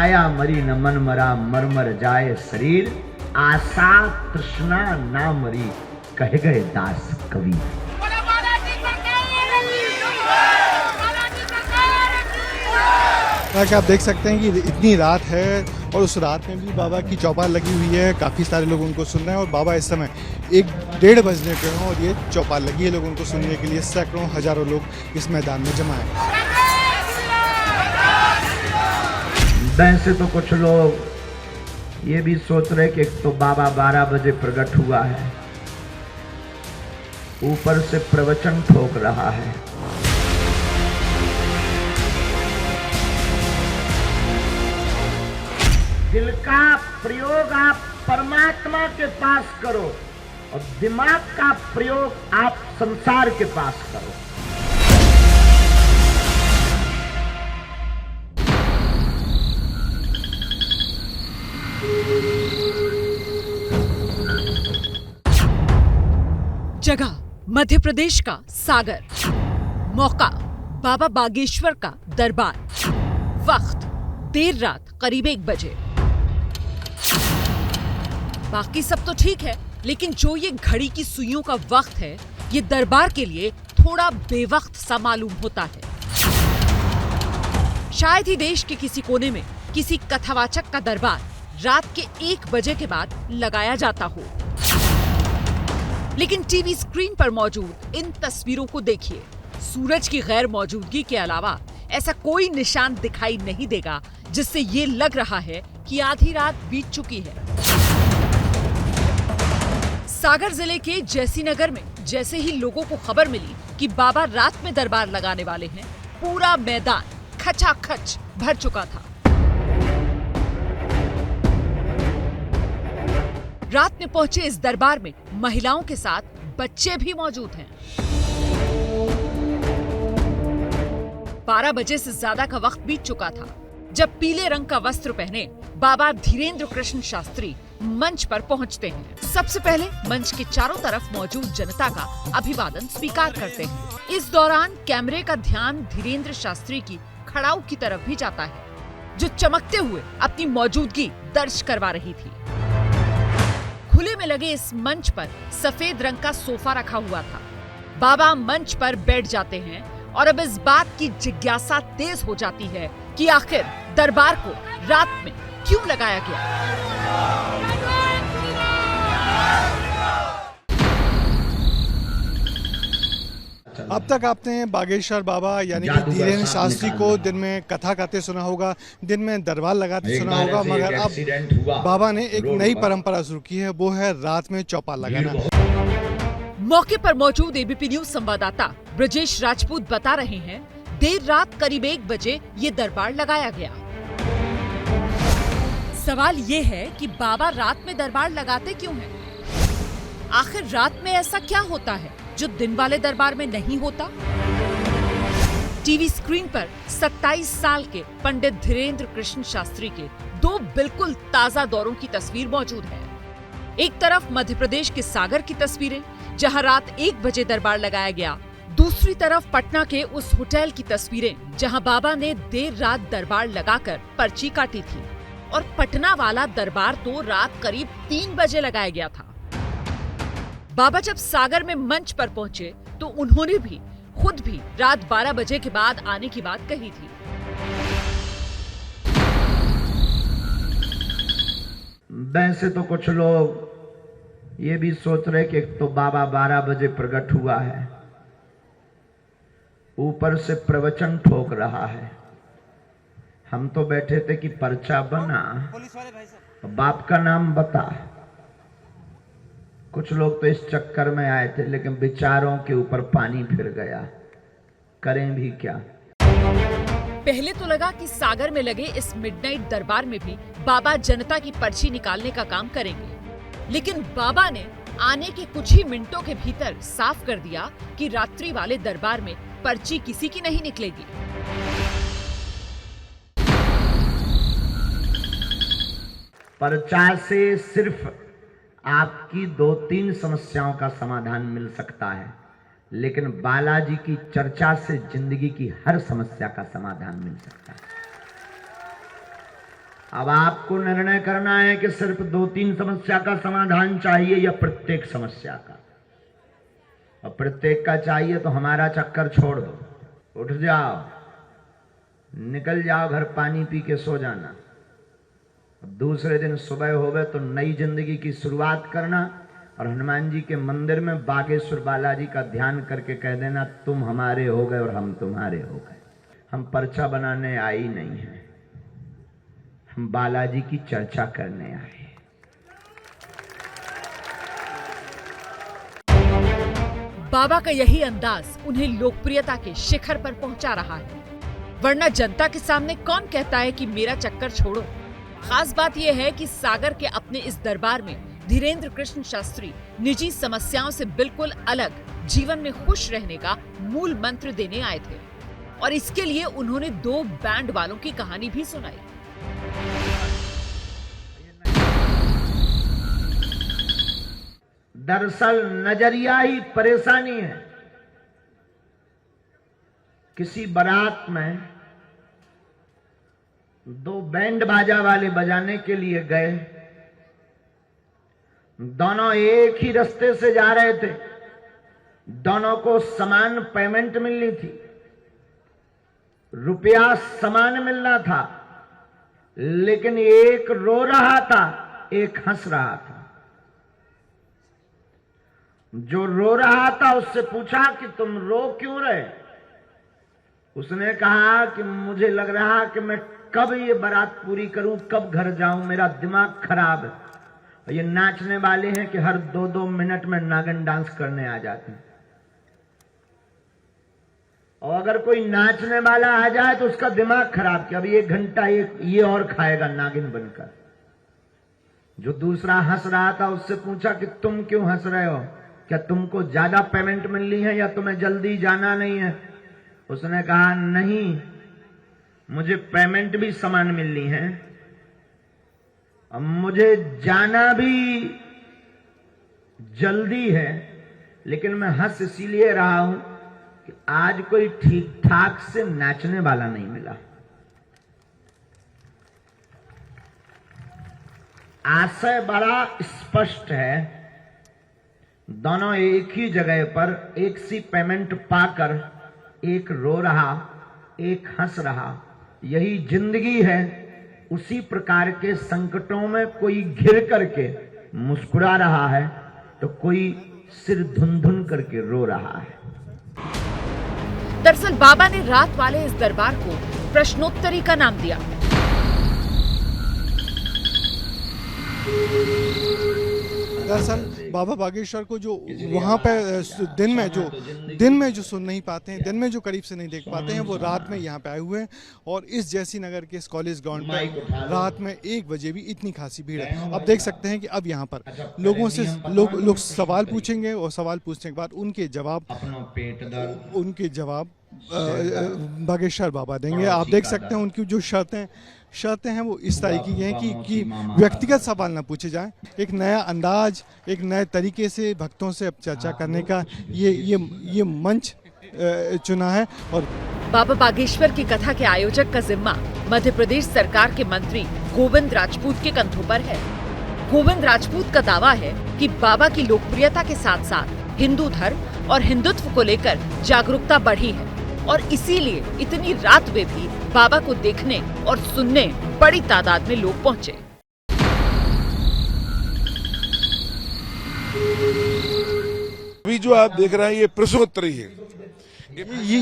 काया मरी न मन मरा, मर जाए शरीर, आशा तृष्णा ना मरी, कह गए दास कवि। कि आप देख सकते हैं कि इतनी रात है और उस रात में भी बाबा की चौपाल लगी हुई है। काफ़ी सारे लोग उनको सुन रहे हैं और बाबा इस समय 1-1:30 बजने पे हैं और ये चौपाल लगी है। लोग उनको सुनने के लिए सैकड़ों हजारों लोग इस मैदान में जमा हैं। वैसे तो कुछ लोग ये भी सोच रहे कि एक तो बाबा 12 बजे प्रकट हुआ है, ऊपर से प्रवचन ठोक रहा है। दिल का प्रयोग आप परमात्मा के पास करो और दिमाग का प्रयोग आप संसार के पास करो। जगह मध्य प्रदेश का सागर, मौका बाबा बागेश्वर का दरबार, वक्त देर रात करीब 1 बजे। बाकी सब तो ठीक है, लेकिन जो ये घड़ी की सुइयों का वक्त है, ये दरबार के लिए थोड़ा बेवक्त सा मालूम होता है। शायद ही देश के किसी कोने में किसी कथावाचक का दरबार रात के 1 बजे के बाद लगाया जाता हो। लेकिन टीवी स्क्रीन पर मौजूद इन तस्वीरों को देखिए। सूरज की गैर मौजूदगी के अलावा ऐसा कोई निशान दिखाई नहीं देगा जिससे ये लग रहा है कि आधी रात बीत चुकी है। सागर जिले के जैसीनगर में जैसे ही लोगों को खबर मिली कि बाबा रात में दरबार लगाने वाले हैं, पूरा मैदान खचाखच भर चुका था। रात में पहुंचे इस दरबार में महिलाओं के साथ बच्चे भी मौजूद हैं। 12 बजे से ज्यादा का वक्त बीत चुका था जब पीले रंग का वस्त्र पहने बाबा धीरेन्द्र कृष्ण शास्त्री मंच पर पहुंचते हैं। सबसे पहले मंच के चारों तरफ मौजूद जनता का अभिवादन स्वीकार करते हैं। इस दौरान कैमरे का ध्यान धीरेन्द्र शास्त्री की खड़ाऊ की तरफ भी जाता है, जो चमकते हुए अपनी मौजूदगी दर्ज करवा रही थी। खुले में लगे इस मंच पर सफेद रंग का सोफा रखा हुआ था। बाबा मंच पर बैठ जाते हैं और अब इस बात की जिज्ञासा तेज हो जाती है कि आखिर दरबार को रात में क्यों लगाया गया। अब तक आपने बागेश्वर बाबा यानी कि धीरेन्द्र शास्त्री को दिन में कथा गाते सुना होगा, दिन में दरबार लगाते सुना होगा, मगर अब बाबा ने एक नई परंपरा शुरू की है, वो है रात में चौपाल लगाना। मौके पर मौजूद एबीपी न्यूज संवाददाता ब्रजेश राजपूत बता रहे हैं, देर रात करीब 1 बजे ये दरबार लगाया गया। सवाल ये है कि बाबा रात में दरबार लगाते क्यों हैं? आखिर रात में ऐसा क्या होता है जो दिन वाले दरबार में नहीं होता? टीवी स्क्रीन पर 27 साल के पंडित धीरेन्द्र कृष्ण शास्त्री के 2 बिल्कुल ताजा दौरों की तस्वीर मौजूद है। एक तरफ मध्य प्रदेश के सागर की तस्वीरें, जहां रात 1 बजे दरबार लगाया गया। दूसरी तरफ पटना के उस होटल की तस्वीरें, जहां बाबा ने देर रात दरबार लगाकर पर्ची काटी थी। और पटना वाला दरबार तो रात करीब 3 बजे लगाया गया था। बाबा जब सागर में मंच पर पहुंचे तो उन्होंने भी खुद भी रात 12 बजे के बाद आने की बात कही थी। वैसे तो कुछ लोग ये भी सोच रहे कि एक तो बाबा 12 बजे प्रकट हुआ है, ऊपर से प्रवचन ठोक रहा है। हम तो बैठे थे कि पर्चा बना, बाप का नाम बता। कुछ लोग तो इस चक्कर में आए थे, लेकिन विचारों के ऊपर पानी फिर गया, करें भी क्या। पहले तो लगा कि सागर में लगे इस मिडनाइट दरबार में भी बाबा जनता की पर्ची निकालने का काम करेंगे, लेकिन बाबा ने आने के कुछ ही मिनटों के भीतर साफ कर दिया कि रात्रि वाले दरबार में पर्ची किसी की नहीं निकलेगी। पर्चा से सिर्फ आपकी 2-3 समस्याओं का समाधान मिल सकता है, लेकिन बालाजी की चर्चा से जिंदगी की हर समस्या का समाधान मिल सकता है। अब आपको निर्णय करना है कि सिर्फ 2-3 समस्या का समाधान चाहिए या प्रत्येक समस्या का। और प्रत्येक का चाहिए तो हमारा चक्कर छोड़ दो, उठ जाओ, निकल जाओ घर, पानी पी के सो जाना। दूसरे दिन सुबह होवे तो नई जिंदगी की शुरुआत करना और हनुमान जी के मंदिर में बागेश्वर बालाजी का ध्यान करके कह देना, तुम हमारे हो गए और हम तुम्हारे हो गए। हम पर्चा बनाने आए ही नहीं हैं, हम बालाजी की चर्चा करने आए। बाबा का यही अंदाज उन्हें लोकप्रियता के शिखर पर पहुंचा रहा है, वरना जनता के सामने कौन कहता है कि मेरा चक्कर छोड़ो। खास बात यह है कि सागर के अपने इस दरबार में धीरेन्द्र कृष्ण शास्त्री निजी समस्याओं से बिल्कुल अलग जीवन में खुश रहने का मूल मंत्र देने आए थे और इसके लिए उन्होंने 2 बैंड वालों की कहानी भी सुनाई। दरअसल नजरिया ही परेशानी है। किसी बारात में 2 बैंड बाजा वाले बजाने के लिए गए, दोनों एक ही रास्ते से जा रहे थे, दोनों को समान पेमेंट मिलनी थी, रुपया समान मिलना था, लेकिन एक रो रहा था, एक हंस रहा था। जो रो रहा था उससे पूछा कि तुम रो क्यों रहे? उसने कहा कि मुझे लग रहा कि मैं कब ये बारात पूरी करूं, कब घर जाऊं, मेरा दिमाग खराब है। और ये नाचने वाले हैं कि हर 2-2 मिनट में नागिन डांस करने आ जाते हैं, और अगर कोई नाचने वाला आ जाए तो उसका दिमाग खराब कि अभी 1 घंटा ये और खाएगा नागिन बनकर। जो दूसरा हंस रहा था उससे पूछा कि तुम क्यों हंस रहे हो, क्या तुमको ज्यादा पेमेंट मिलनी है या तुम्हें जल्दी जाना नहीं है? उसने कहा नहीं, मुझे पेमेंट भी समान मिलनी है और मुझे जाना भी जल्दी है, लेकिन मैं हंस इसीलिए रहा हूं कि आज कोई ठीक ठाक से नाचने वाला नहीं मिला। आशय बड़ा स्पष्ट है, दोनों एक ही जगह पर एक सी पेमेंट पाकर एक रो रहा, एक हंस रहा। यही जिंदगी है। उसी प्रकार के संकटों में कोई घिर करके मुस्कुरा रहा है तो कोई सिर धुन धुन करके रो रहा है। दरअसल बाबा ने रात वाले इस दरबार को प्रश्नोत्तरी का नाम दिया। दरअसल बाबा बागेश्वर को जो वहाँ पे दिन में जो सुन नहीं पाते हैं, दिन में जो करीब से नहीं देख पाते हैं, वो रात में यहाँ पे आए हुए हैं। और इस जैसी नगर के इस कॉलेज ग्राउंड पे रात में 1 बजे भी इतनी खासी भीड़ है। अब देख सकते हैं कि अब यहाँ पर लोगों से लोग सवाल पूछेंगे और सवाल पूछने के बाद उनके जवाब बागेश्वर बाबा देंगे। आप देख सकते हैं उनकी जो शर्तें हैं वो इस तरीके की हैं कि व्यक्तिगत सवाल ना पूछे जाएं। एक नया अंदाज, एक नए तरीके से भक्तों से अब चर्चा करने का ये मंच चुना है। और बाबा बागेश्वर की कथा के आयोजक का जिम्मा मध्य प्रदेश सरकार के मंत्री गोविंद राजपूत के कंधों पर है। गोविंद राजपूत का दावा है कि बाबा की लोकप्रियता के साथ साथ हिंदू धर्म और हिंदुत्व को लेकर जागरूकता बढ़ी है और इसीलिए इतनी रात में भी बाबा को देखने और सुनने बड़ी तादाद में लोग पहुंचे। अभी जो आप देख रहे हैं ये प्रश्नोत्तरी है।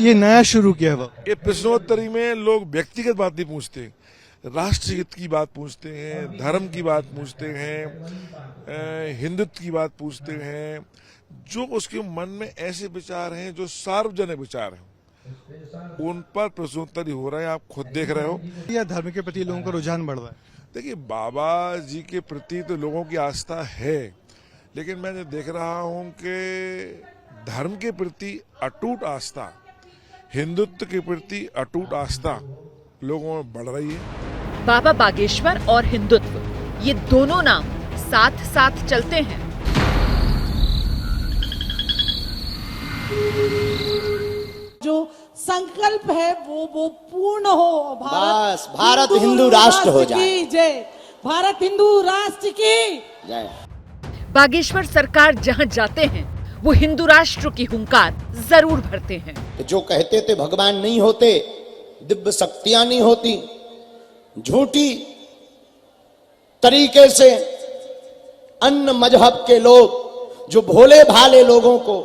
ये नया शुरू किया है। ये प्रश्नोत्तरी में लोग व्यक्तिगत बात नहीं पूछते, राष्ट्र हित की बात पूछते हैं, धर्म की बात पूछते हैं, हिंदुत्व की बात पूछते हैं। जो उसके मन में ऐसे विचार हैं जो सार्वजनिक विचार हैं, उन पर प्रश्नोत्तरी हो रहा है। आप खुद देख रहे हो। या धर्म के प्रति लोगों का रुझान बढ़ रहा है। देखिए, बाबा जी के प्रति तो लोगों की आस्था है, लेकिन मैं देख रहा हूं कि धर्म के प्रति अटूट आस्था, हिंदुत्व के प्रति अटूट आस्था लोगों में बढ़ रही है। बाबा बागेश्वर और हिंदुत्व, ये दोनों नाम साथ साथ चलते हैं। जो संकल्प है वो पूर्ण हो। बस भारत हिंदू राष्ट्र हो जाए। की जय। भारत हिंदू राष्ट्र की जय। बागेश्वर सरकार जहां जाते हैं वो हिंदू राष्ट्र की हुंकार जरूर भरते हैं। जो कहते थे भगवान नहीं होते, दिव्य शक्तियां नहीं होती, झूठी तरीके से अन्य मजहब के लोग जो भोले भाले लोगों को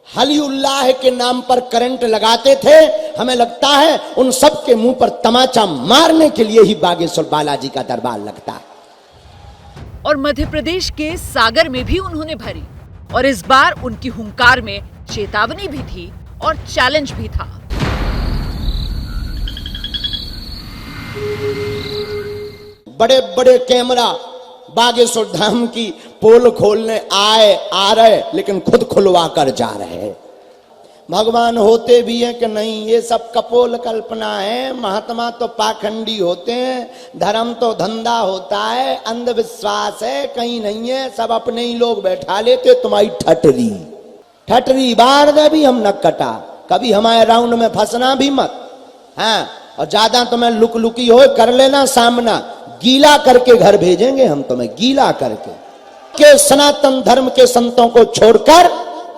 हली उल्लाह के नाम पर करंट लगाते थे, हमें लगता है उन सब के मुंह पर तमाचा मारने के लिए ही बागेश्वर बालाजी का दरबार लगता है। और मध्य प्रदेश के सागर में भी उन्होंने भरी, और इस बार उनकी हुंकार में चेतावनी भी थी और चैलेंज भी था। बड़े बड़े कैमरा बागेश्वर धाम की पोल खोलने आ रहे, लेकिन खुद खुलवा कर जा रहे। भगवान होते भी हैं कि नहीं, ये सब कपोल कल्पना है। महात्मा तो पाखंडी होते हैं, धर्म तो धंधा होता है, अंधविश्वास है, कहीं नहीं है, सब अपने ही लोग बैठा लेते। तुम्हारी ठटरी बार दे भी हम न कटा, कभी हमारे राउंड में फंसना भी मत। हाँ, और ज्यादा तुम्हें लुकी हो कर लेना सामना, गीला करके घर भेजेंगे हम तुम्हें, गीला करके। के सनातन धर्म के संतों को छोड़कर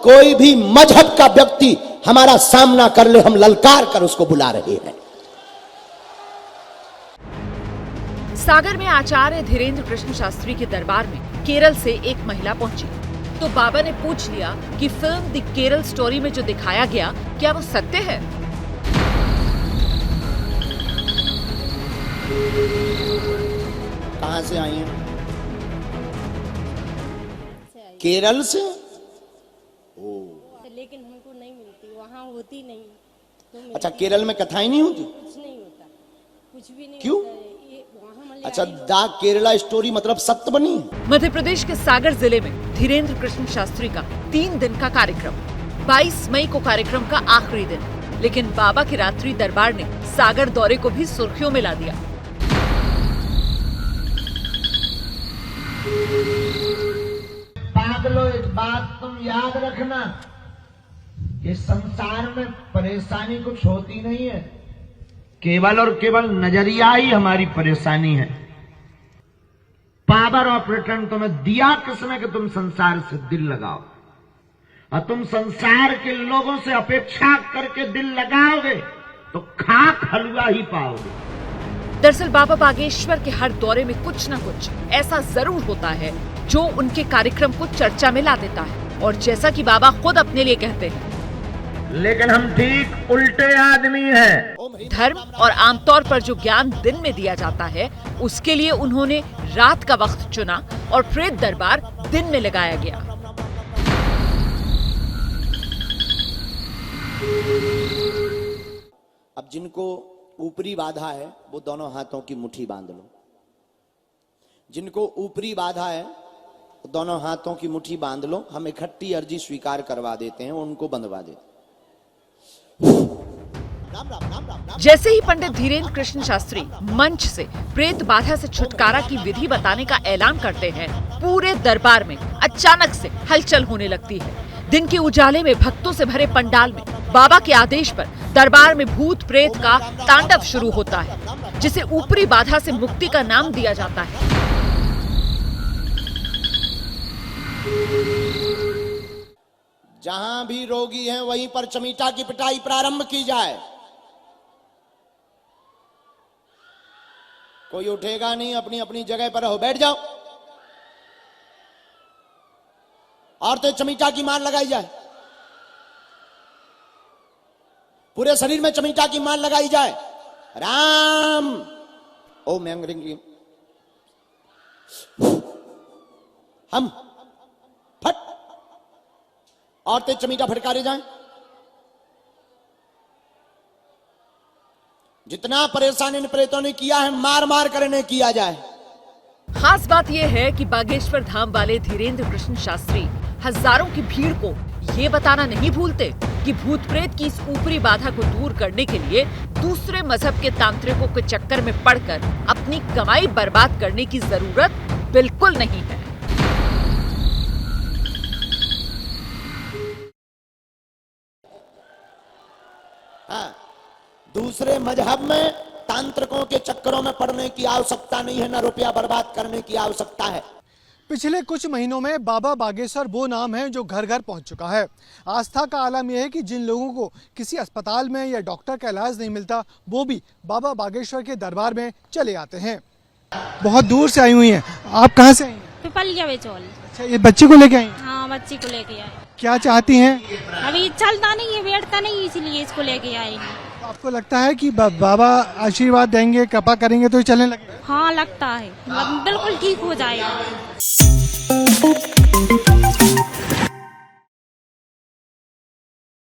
कोई भी मजहब का व्यक्ति हमारा सामना कर ले, हम ललकार कर उसको बुला रहे हैं। सागर में आचार्य धीरेन्द्र कृष्ण शास्त्री के दरबार में केरल से एक महिला पहुंची, तो बाबा ने पूछ लिया कि फिल्म द केरल स्टोरी में जो दिखाया गया क्या वो सत्य है। कहां से आई हैं? केरल से। लेकिन हमको नहीं मिलती, वहाँ होती नहीं तो अच्छा, केरल में कथाएं नहीं होती? कुछ नहीं होता, कुछ भी नहीं क्यों? होता है। ये वहाँ अच्छा, द केरला स्टोरी मतलब सत्य बनी है? मध्य प्रदेश के सागर जिले में धीरेन्द्र कृष्ण शास्त्री का 3 दिन का कार्यक्रम। 22 मई को कार्यक्रम का आखिरी दिन, लेकिन बाबा के रात्रि दरबार ने सागर दौरे को भी सुर्खियों में ला दिया। पागलो, एक बात तुम याद रखना, ये संसार में परेशानी कुछ होती नहीं है, केवल और केवल नजरिया ही हमारी परेशानी है। पावर ऑफ रिटर्न तुम्हें दिया किसने कि तुम संसार से दिल लगाओ, और तुम संसार के लोगों से अपेक्षा करके दिल लगाओगे तो खाक हलवा ही पाओगे। दरअसल बाबा बागेश्वर के हर दौरे में कुछ न कुछ ऐसा जरूर होता है जो उनके कार्यक्रम को चर्चा में ला देता है, और जैसा कि बाबा खुद अपने लिए कहते हैं, लेकिन हम ठीक उल्टे आदमी हैं। धर्म और आमतौर पर जो ज्ञान दिन में दिया जाता है उसके लिए उन्होंने रात का वक्त चुना और प्रेत दरबार दिन में लगाया गया। अब जिनको ऊपरी बाधा है वो दोनों हाथों की मुट्ठी बांध लो। जिनको ऊपरी बाधा है वो दोनों हाथों की मुट्ठी बांध लो। हम इकट्ठी अर्जी स्वीकार करवा देते हैं, उनको बंधवा देते। जैसे ही पंडित धीरेन्द्र कृष्ण शास्त्री मंच से प्रेत बाधा से छुटकारा की विधि बताने का ऐलान करते हैं, पूरे दरबार में अचानक से हलचल होने लगती है। दिन के उजाले में भक्तों से भरे पंडाल में बाबा के आदेश पर दरबार में भूत प्रेत का तांडव शुरू होता है, जिसे ऊपरी बाधा से मुक्ति का नाम दिया जाता है। जहां भी रोगी हैं वहीं पर चमीटा की पिटाई प्रारंभ की जाए। कोई उठेगा नहीं, अपनी अपनी जगह पर रहो, बैठ जाओ। औरतें चमीटा की मार लगाई जाए, पूरे शरीर में चमीटा की मार लगाई जाए। राम ओम यांग रिंग रिंग। हम फट औरतें चमीटा फटकारे जाएं। जितना परेशान इन प्रेतों ने किया है, मार मार कर इन्हें किया जाए। खास बात यह है कि बागेश्वर धाम वाले धीरेन्द्र कृष्ण शास्त्री हजारों की भीड़ को ये बताना नहीं भूलते कि भूत प्रेत की इस ऊपरी बाधा को दूर करने के लिए दूसरे मजहब के तांत्रिकों के चक्कर में पड़कर अपनी कमाई बर्बाद करने की जरूरत बिल्कुल नहीं है। हाँ, दूसरे मजहब में तांत्रिकों के चक्करों में पड़ने की आवश्यकता नहीं है, ना रुपया बर्बाद करने की आवश्यकता है। पिछले कुछ महीनों में बाबा बागेश्वर वो नाम है जो घर घर पहुंच चुका है। आस्था का आलम यह है कि जिन लोगों को किसी अस्पताल में या डॉक्टर का इलाज नहीं मिलता, वो भी बाबा बागेश्वर के दरबार में चले आते हैं। बहुत दूर से आई हुई हैं। आप कहाँ से आई हैं? पिपलिया बेचौल। अच्छा, ये बच्चे को लेके आई हैं? हाँ, बच्ची को लेके आए। क्या चाहती हैं? अभी चलता नहीं है, बैठता नहीं, इसलिए इसको लेके आए हैं। आपको लगता है कि बाबा आशीर्वाद देंगे, कृपा करेंगे तो ये चलने लगेगा? हाँ, लगता है बिल्कुल ठीक हो जाएगा।